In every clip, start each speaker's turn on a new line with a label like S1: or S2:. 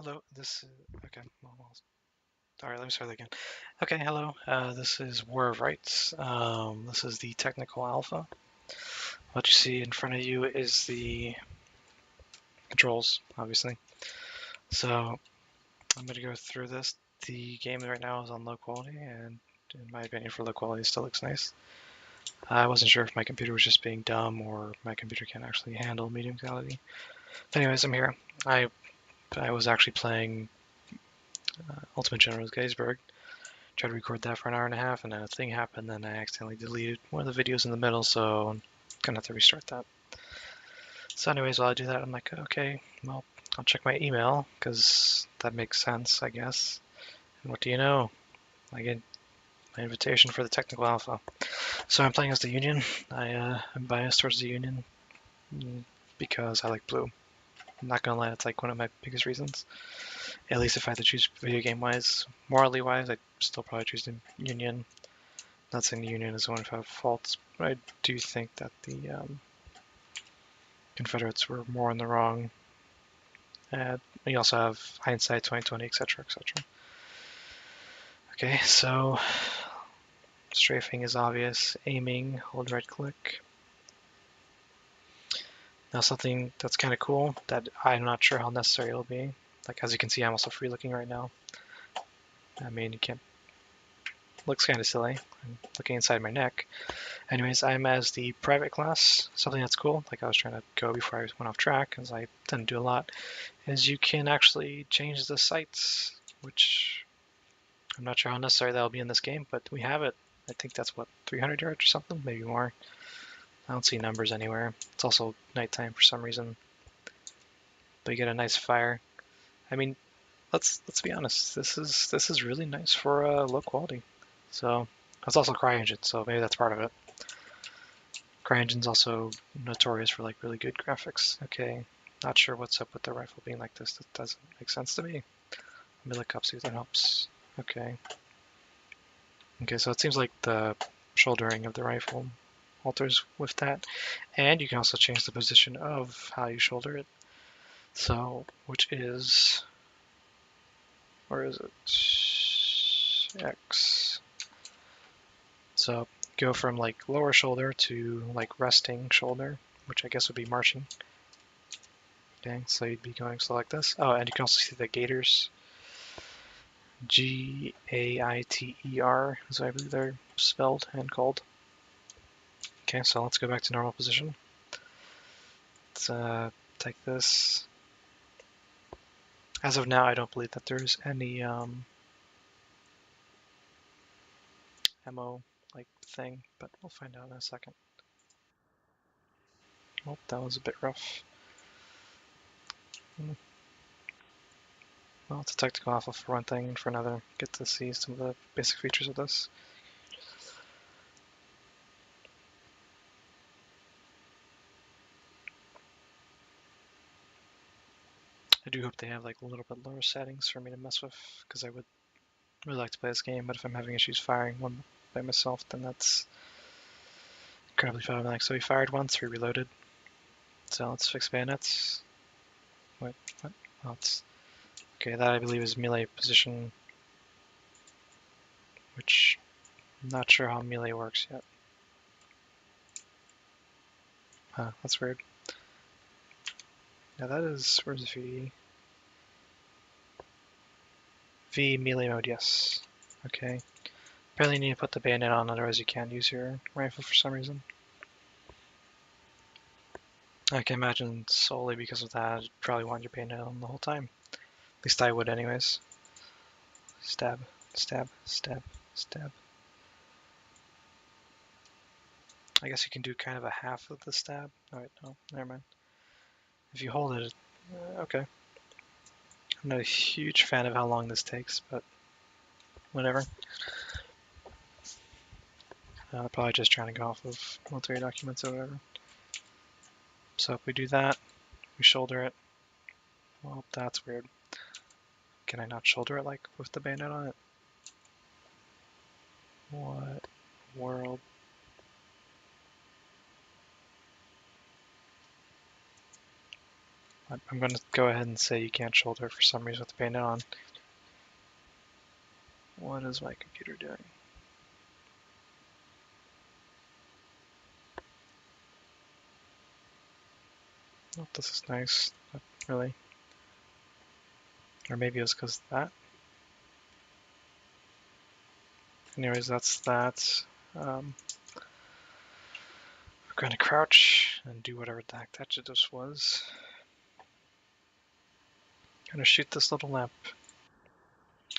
S1: Hello, this is, okay, alright, let me start that again. Okay, hello, this is War of Rights. This is the technical alpha. What you see in front of you is the controls, obviously. So, I'm going to go through this. The game right now is on low quality, and in my opinion, for low quality, it still looks nice. I wasn't sure if my computer was just being dumb, or my computer can actually handle medium quality. But anyways, I'm here. I was actually playing Ultimate General Gettysburg. Tried to record that for an hour and a half, and then a thing happened, and I accidentally deleted one of the videos in the middle, so I'm gonna have to restart that. So anyways, while I do that, I'm like, okay, well, I'll check my email, because that makes sense, I guess. And what do you know? I get my invitation for the technical alpha. So I'm playing as the Union. I'm biased towards the Union because I like blue. I'm not gonna lie, that's like one of my biggest reasons. At least if I had to choose video game wise, morally wise, I'd still probably choose the Union. Not saying the Union is the one without faults, but I do think that the Confederates were more in the wrong. And we also have hindsight 2020, etc., etc. Okay, so strafing is obvious. Aiming, hold right click. Now something that's kind of cool that I'm not sure how necessary it'll be. Like as you can see, I'm also free looking right now. I mean, you can't. Looks kind of silly. I'm looking inside my neck. Anyways, I'm as the private class. Something that's cool, like I was trying to go before I went off track, as I tend to do a lot, is you can actually change the sights, which I'm not sure how necessary that'll be in this game, but we have it. I think that's what, 300 yards or something, maybe more. I don't see numbers anywhere. It's also nighttime for some reason, but you get a nice fire. I mean, let's be honest. This is really nice for low quality. So it's also CryEngine, so maybe that's part of it. CryEngine's also notorious for like really good graphics. Okay, not sure what's up with the rifle being like this. That doesn't make sense to me. Let me look up, see if that helps. Okay. Okay, so it seems like the shouldering of the rifle alters with that. And you can also change the position of how you shoulder it. So, which is, where is it? X. So go from like lower shoulder to like resting shoulder, which I guess would be marching. Okay, so you'd be going so like this. Oh, and you can also see the gaiters. Gaiter is what I believe they're spelled and called. Okay, so let's go back to normal position. Let's take this. As of now, I don't believe that there's any ammo like thing, but we'll find out in a second. Oh, that was a bit rough. Well, it's a technical alpha for one thing, and for another, get to see some of the basic features of this. I do hope they have like a little bit lower settings for me to mess with, because I would really like to play this game, but if I'm having issues firing one by myself, then that's incredibly problematic. So we fired once, we reloaded. So let's fix bayonets. Wait, what? Oh, it's okay. That I believe is melee position, which I'm not sure how melee works yet. Huh, that's weird. Yeah, that is, where's V? V melee mode, yes. Okay. Apparently you need to put the bayonet on, otherwise you can't use your rifle for some reason. I can imagine solely because of that, you'd probably want your bayonet on the whole time. At least I would anyways. Stab, stab, stab, stab. I guess you can do kind of a half of the stab. Alright, no, never mind. If you hold it, okay. I'm not a huge fan of how long this takes, but whatever. Probably just trying to go off of military documents or whatever. So if we do that, we shoulder it. Well, that's weird. Can I not shoulder it like with the bayonet on it? What world? I'm going to go ahead and say you can't shoulder for some reason with the bayonet on. What is my computer doing? Oh, this is nice. Not really. Or maybe it was because of that. Anyways, that's that. We're going to crouch and do whatever the heck that just was. Gonna shoot this little lamp.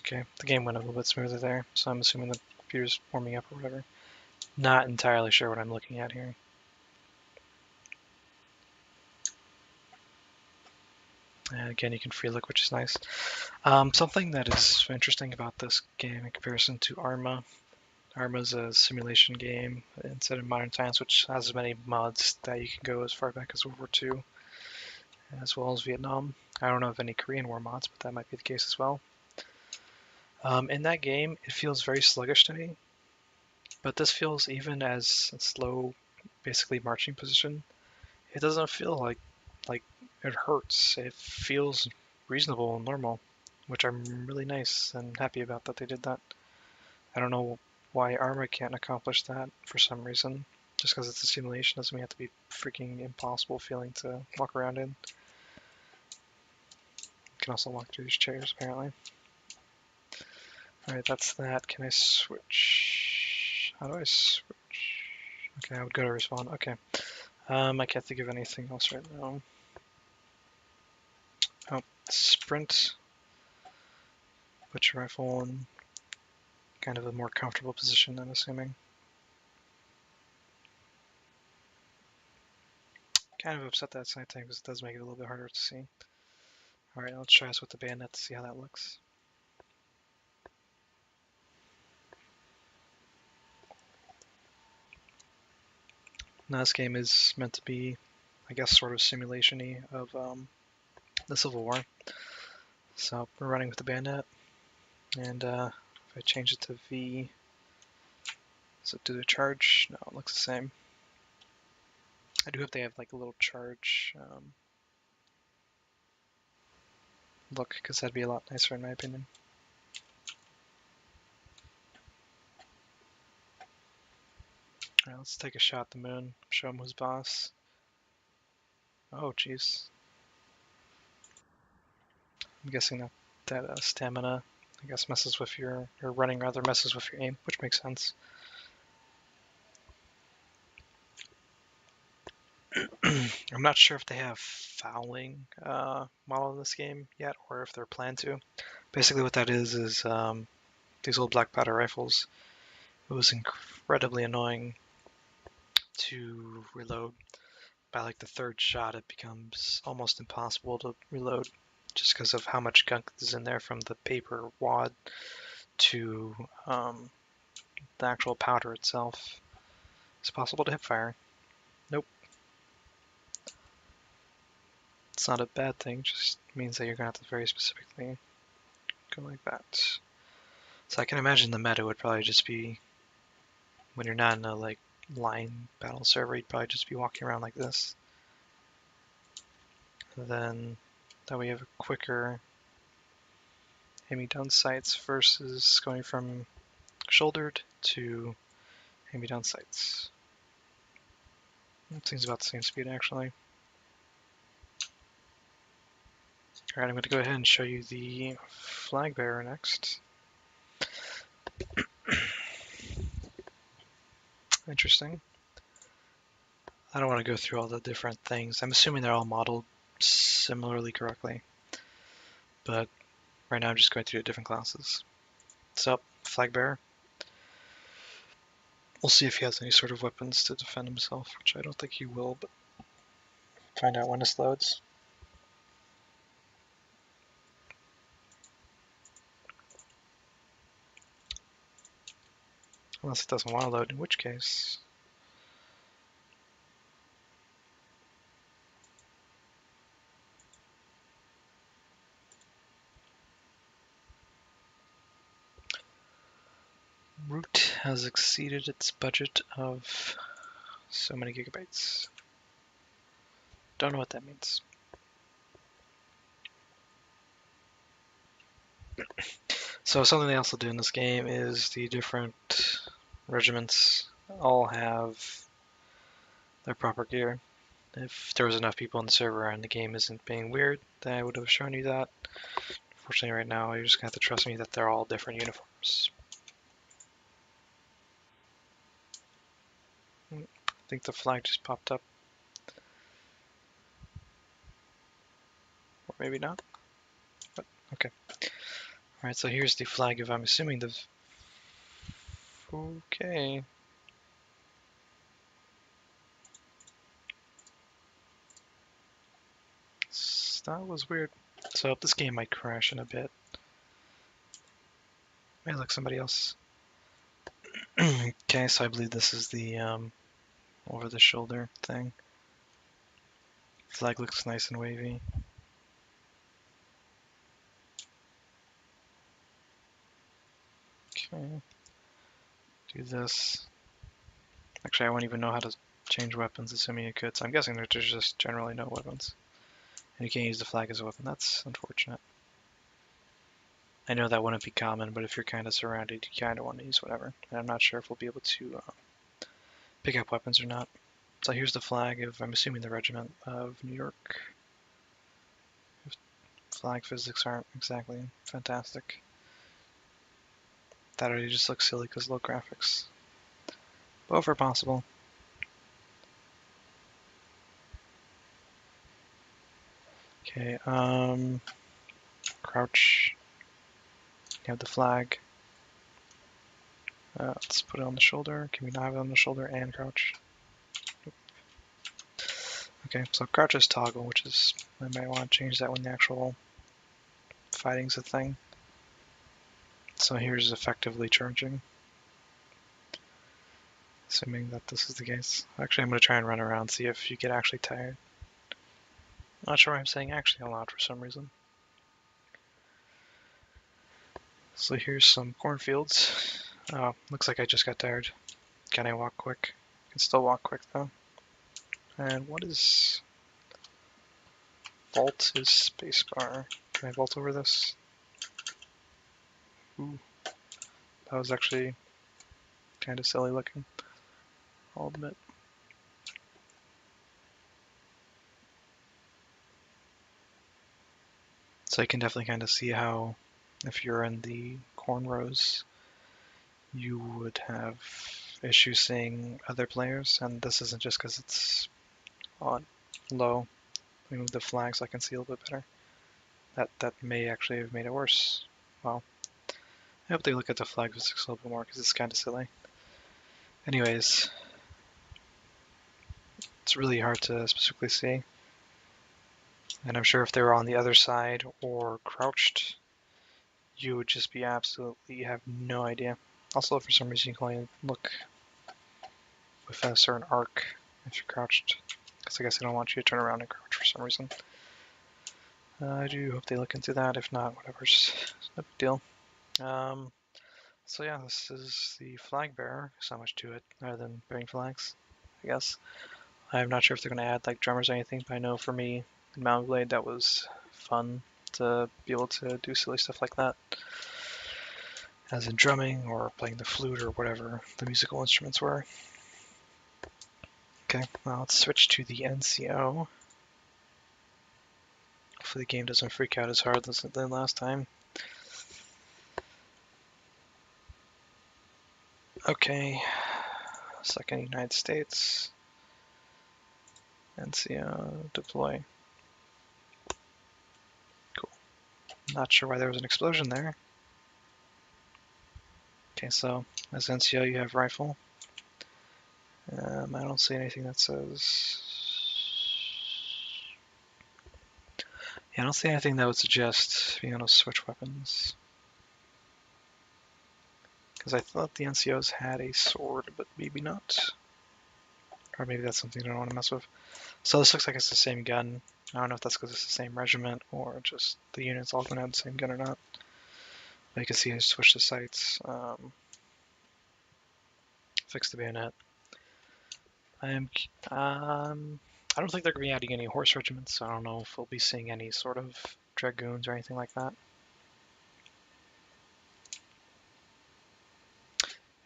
S1: Okay, the game went a little bit smoother there, so I'm assuming the computer's warming up or whatever. Not entirely sure what I'm looking at here. And again, you can free look, which is nice. Something that is interesting about this game in comparison to Arma. Arma's a simulation game instead of modern times, which has as many mods that you can go as far back as World War II, as well as Vietnam. I don't know of any Korean War mods, but that might be the case as well. In that game, it feels very sluggish to me, but this feels even as a slow, basically marching position. It doesn't feel like it hurts. It feels reasonable and normal, which I'm really nice and happy about that they did that. I don't know why Arma can't accomplish that for some reason. Just because it's a simulation doesn't mean it have to be freaking impossible feeling to walk around in. You can also walk through these chairs, apparently. Alright, that's that. Can I switch? How do I switch? Okay, I would go to respawn. Okay. I can't think of anything else right now. Oh, sprint. Put your rifle in kind of a more comfortable position, I'm assuming. Kind of upset that sight time because it does make it a little bit harder to see. Alright, let's try this with the bayonet to see how that looks. Now this game is meant to be, I guess, sort of simulation-y of the Civil War. So we're running with the bayonet, and if I change it to V, does it do the charge? No, it looks the same. I do hope they have like a little charge look, because that'd be a lot nicer in my opinion. Alright, let's take a shot at the moon, show him who's boss. Oh, jeez. I'm guessing that stamina, I guess, messes with your running rather messes with your aim, which makes sense. I'm not sure if they have fouling model in this game yet, or if they're planned to. Basically, what that is these old black powder rifles. It was incredibly annoying to reload. By like the third shot, it becomes almost impossible to reload, just because of how much gunk is in there from the paper wad to the actual powder itself. It's possible to hip fire. Nope. It's not a bad thing, it just means that you're going to have to very specifically go like that. So I can imagine the meta would probably just be, when you're not in a like line battle server, you'd probably just be walking around like this. And then that way you have a quicker aiming down sights versus going from shouldered to aiming down sights. It seems about the same speed actually. Alright, I'm going to go ahead and show you the flag bearer next. Interesting. I don't want to go through all the different things. I'm assuming they're all modeled similarly correctly. But right now I'm just going through the different classes. So, flag bearer. We'll see if he has any sort of weapons to defend himself, which I don't think he will, but find out when this loads. Unless it doesn't want to load, in which case... Root has exceeded its budget of so many gigabytes. Don't know what that means. So something they also do in this game is the different regiments all have their proper gear. If there was enough people on the server and the game isn't being weird, then I would have shown you that. Unfortunately, right now, you're just going to have to trust me that they're all different uniforms. I think the flag just popped up. Or maybe not. But, okay. Alright, so here's the flag of, I'm assuming the... Okay. That was weird. So this game might crash in a bit. Hey, look, somebody else. Okay, so I believe this is the over-the-shoulder thing. Flag looks nice and wavy. Okay. Do this. Actually, I won't even know how to change weapons, assuming you could. So I'm guessing there's just generally no weapons. And you can't use the flag as a weapon. That's unfortunate. I know that wouldn't be common, but if you're kind of surrounded, you kind of want to use whatever. And I'm not sure if we'll be able to pick up weapons or not. So here's the flag of, I'm assuming, the regiment of New York. Flag physics aren't exactly fantastic. That already just looks silly because low graphics. But over possible. Okay, crouch. You have the flag. Let's put it on the shoulder. Can we not have it on the shoulder and crouch? Nope. Okay, so crouch is toggle, which is, I might want to change that when the actual fighting's a thing. So here's effectively charging. Assuming that this is the case. Actually, I'm going to try and run around, see if you get actually tired. Not sure why I'm saying actually a lot for some reason. So here's some cornfields. Looks like I just got tired. Can I walk quick? I can still walk quick though. And what is... Vault is spacebar. Can I vault over this? Ooh. That was actually kind of silly looking. I'll admit. So you can definitely kind of see how, if you're in the corn rows, you would have issues seeing other players, and this isn't just because it's on low. Let me move the flag so I can see a little bit better. That may actually have made it worse. Well, I hope they look at the flag physics a little bit more because it's kind of silly. Anyways, it's really hard to specifically see. And I'm sure if they were on the other side or crouched, you would just be absolutely have no idea. Also, for some reason, you can only look with a certain arc if you're crouched. Because I guess I don't want you to turn around and crouch for some reason. I do hope they look into that. If not, whatever, it's no big deal. So yeah, this is the flag bearer. There's not much to it other than bearing flags, I guess. I'm not sure if they're going to add like drummers or anything, but I know for me, in Mount Blade, that was fun to be able to do silly stuff like that. As in drumming or playing the flute or whatever the musical instruments were. Okay, well, let's switch to the NCO. Hopefully the game doesn't freak out as hard as it did last time. Okay, second United States. NCO, deploy. Cool. Not sure why there was an explosion there. Okay, so as NCO you have rifle. I don't see anything that says... Yeah, I don't see anything that would suggest being able to switch weapons. Because I thought the NCOs had a sword, but maybe not. Or maybe that's something I don't want to mess with. So this looks like it's the same gun. I don't know if that's because it's the same regiment or just the units all going to have the same gun or not. But you can see I switched the sights. Fix the bayonet. I don't think they're going to be adding any horse regiments, so I don't know if we'll be seeing any sort of dragoons or anything like that.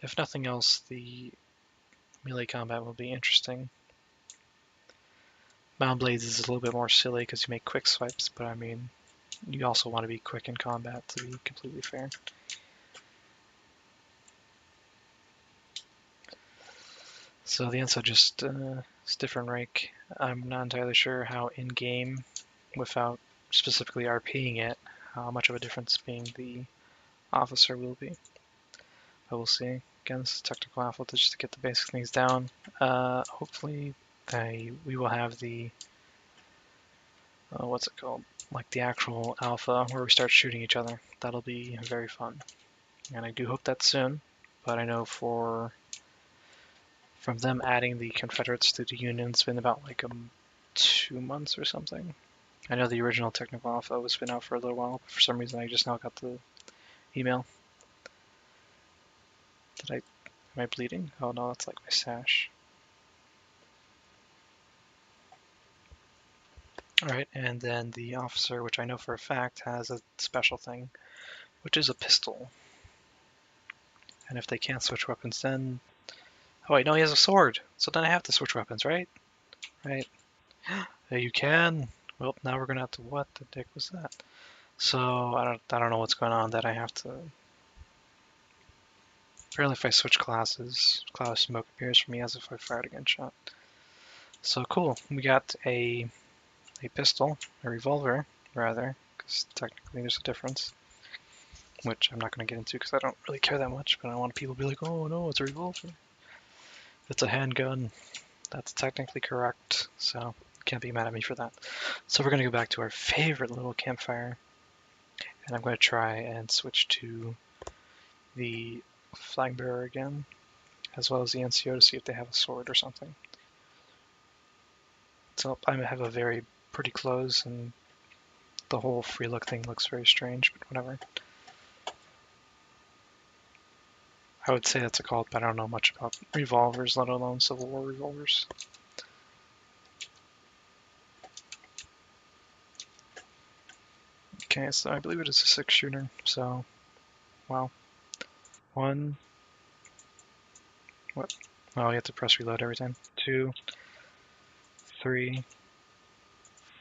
S1: if nothing else, the melee combat will be interesting. Mound Blades is a little bit more silly because you make quick swipes, but I mean, you also want to be quick in combat to be completely fair. So the Enso just is different rank. I'm not entirely sure how in-game, without specifically RPing it, how much of a difference being the officer will be. But we'll see. Again, this is technical alpha just to get the basic things down. Hopefully we will have the, what's it called? Like the actual alpha where we start shooting each other. That'll be very fun. And I do hope that's soon, but I know from them adding the Confederates to the Union, it's been about like 2 months or something. I know the original technical alpha was been out for a little while, but for some reason I just now got the email. Am I bleeding? Oh no, that's like my sash. Alright, and then the officer, which I know for a fact has a special thing, which is a pistol. And if they can't switch weapons, then... Oh wait, no, he has a sword! So then I have to switch weapons, right? Right. Yeah, you can! Well, now we're gonna have to... What the dick was that? So, I don't know what's going on that I have to... Apparently if I switch classes, cloud of smoke appears for me as if I fired a gunshot. So cool, we got a pistol, a revolver, rather, because technically there's a difference. Which I'm not going to get into because I don't really care that much, but I want people to be like, oh no, it's a revolver. It's a handgun. That's technically correct, so you can't be mad at me for that. So we're going to go back to our favorite little campfire, and I'm going to try and switch to the flag bearer again, as well as the NCO to see if they have a sword or something. So I have a very pretty close, and the whole free look thing looks very strange, but whatever. I would say that's a cult, but I don't know much about revolvers, let alone Civil War revolvers. Okay, so I believe it is a 6-shooter, so, wow. 1, what? Oh, you have to press reload every time. 2, 3,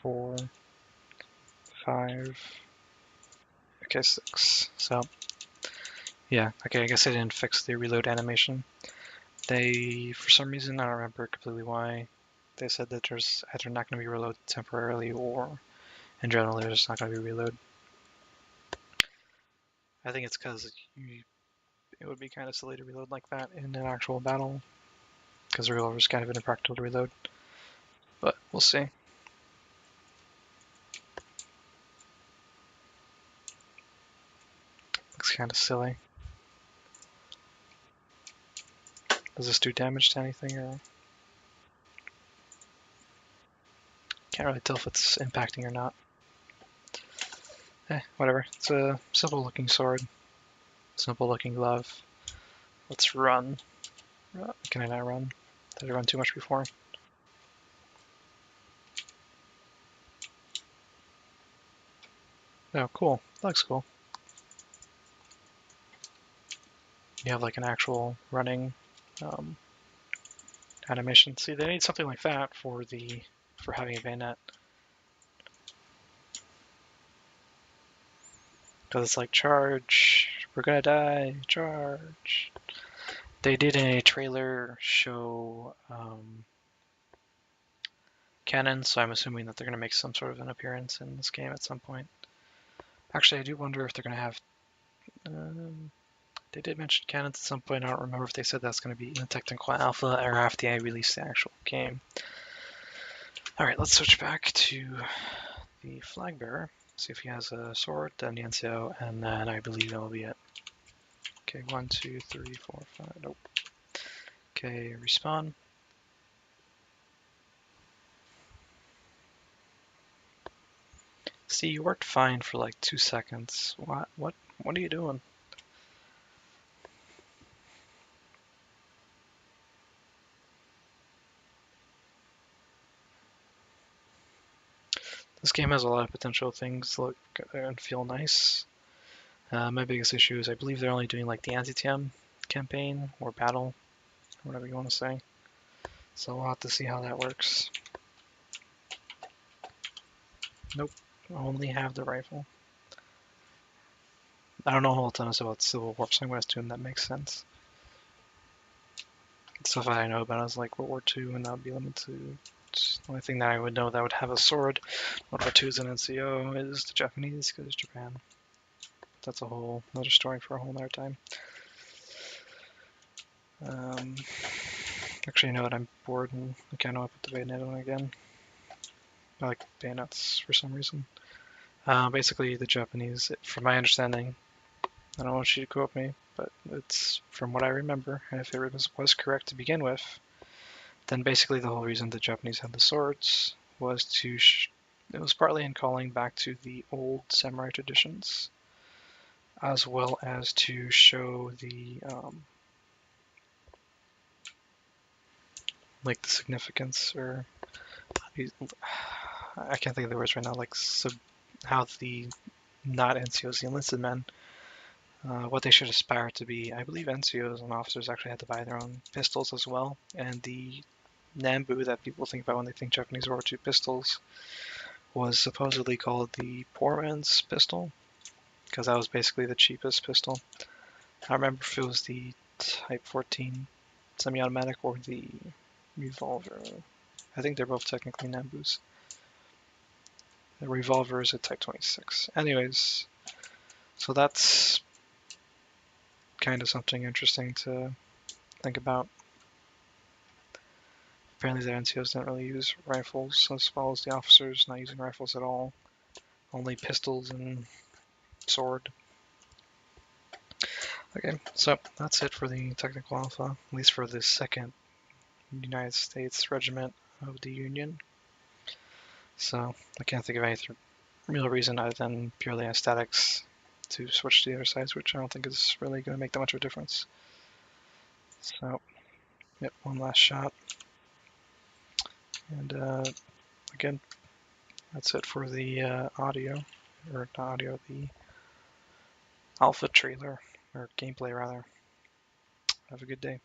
S1: 4, 5, okay, 6. So, yeah, okay, I guess I didn't fix the reload animation. They, for some reason, I don't remember completely why, they said that there's either not going to be reload temporarily or, in general, there's just not going to be reload. I think it's because it would be kind of silly to reload like that in an actual battle, because the revolver is kind of impractical to reload. But we'll see. Looks kind of silly. Does this do damage to anything, or can't really tell if it's impacting or not. Whatever. It's a simple-looking sword, simple-looking glove. Let's run. Can I not run? Did I run too much before? Oh, cool. That looks cool. You have like an actual running animation. See, they need something like that for having a bayonet. Because it's like, charge, we're gonna die, charge. They did a trailer show cannons, so I'm assuming that they're gonna make some sort of an appearance in this game at some point. Actually, I do wonder if they're gonna have, they did mention cannons at some point. I don't remember if they said that's gonna be in the technical alpha or after I release the actual game. Alright, let's switch back to the flag bearer. See if he has a sword, then the NCO, and then I believe that'll be it. Okay, 1, 2, 3, 4, 5, nope. Okay, respawn. See, you worked fine for like 2 seconds. What are you doing? This game has a lot of potential things look and feel nice. My biggest issue is I believe they're only doing like the anti-TM, campaign or battle, whatever you want to say. So we'll have to see how that works. Nope, only have the rifle. I don't know a whole ton about Civil War, so I'm going to assume that makes sense. Stuff I know about is like World War II, and that would be limited to. The only thing that I would know that would have a sword, World War II is an NCO, is the Japanese, because Japan. That's a whole another story for a whole other time. Actually, you know what? I'm bored, and I can't know I put the bayonet on again. I like bayonets for some reason. Basically, the Japanese, from my understanding, I don't want you to quote me, but it's from what I remember, and if it was correct to begin with, then basically the whole reason the Japanese had the swords was to, it was partly in calling back to the old samurai traditions, as well as to show the, like the significance, or, I can't think of the words right now, like how the not NCOs, the enlisted men, what they should aspire to be. I believe NCOs and officers actually had to buy their own pistols as well, and the Nambu that people think about when they think Japanese World War II pistols was supposedly called the poor man's pistol, because that was basically the cheapest pistol. I don't remember if it was the Type 14 semi-automatic or the revolver. I think they're both technically Nambus. The revolver is a Type 26. Anyways, so that's kind of something interesting to think about. Apparently the NCOs didn't really use rifles, as well as the officers not using rifles at all. Only pistols and sword. Okay, so that's it for the Technical Alpha, at least for the 2nd United States Regiment of the Union. So I can't think of any real reason other than purely aesthetics to switch to the other sides, which I don't think is really going to make that much of a difference. So, yep, one last shot. And again, that's it for the audio, or not audio, the alpha trailer, or gameplay rather. Have a good day.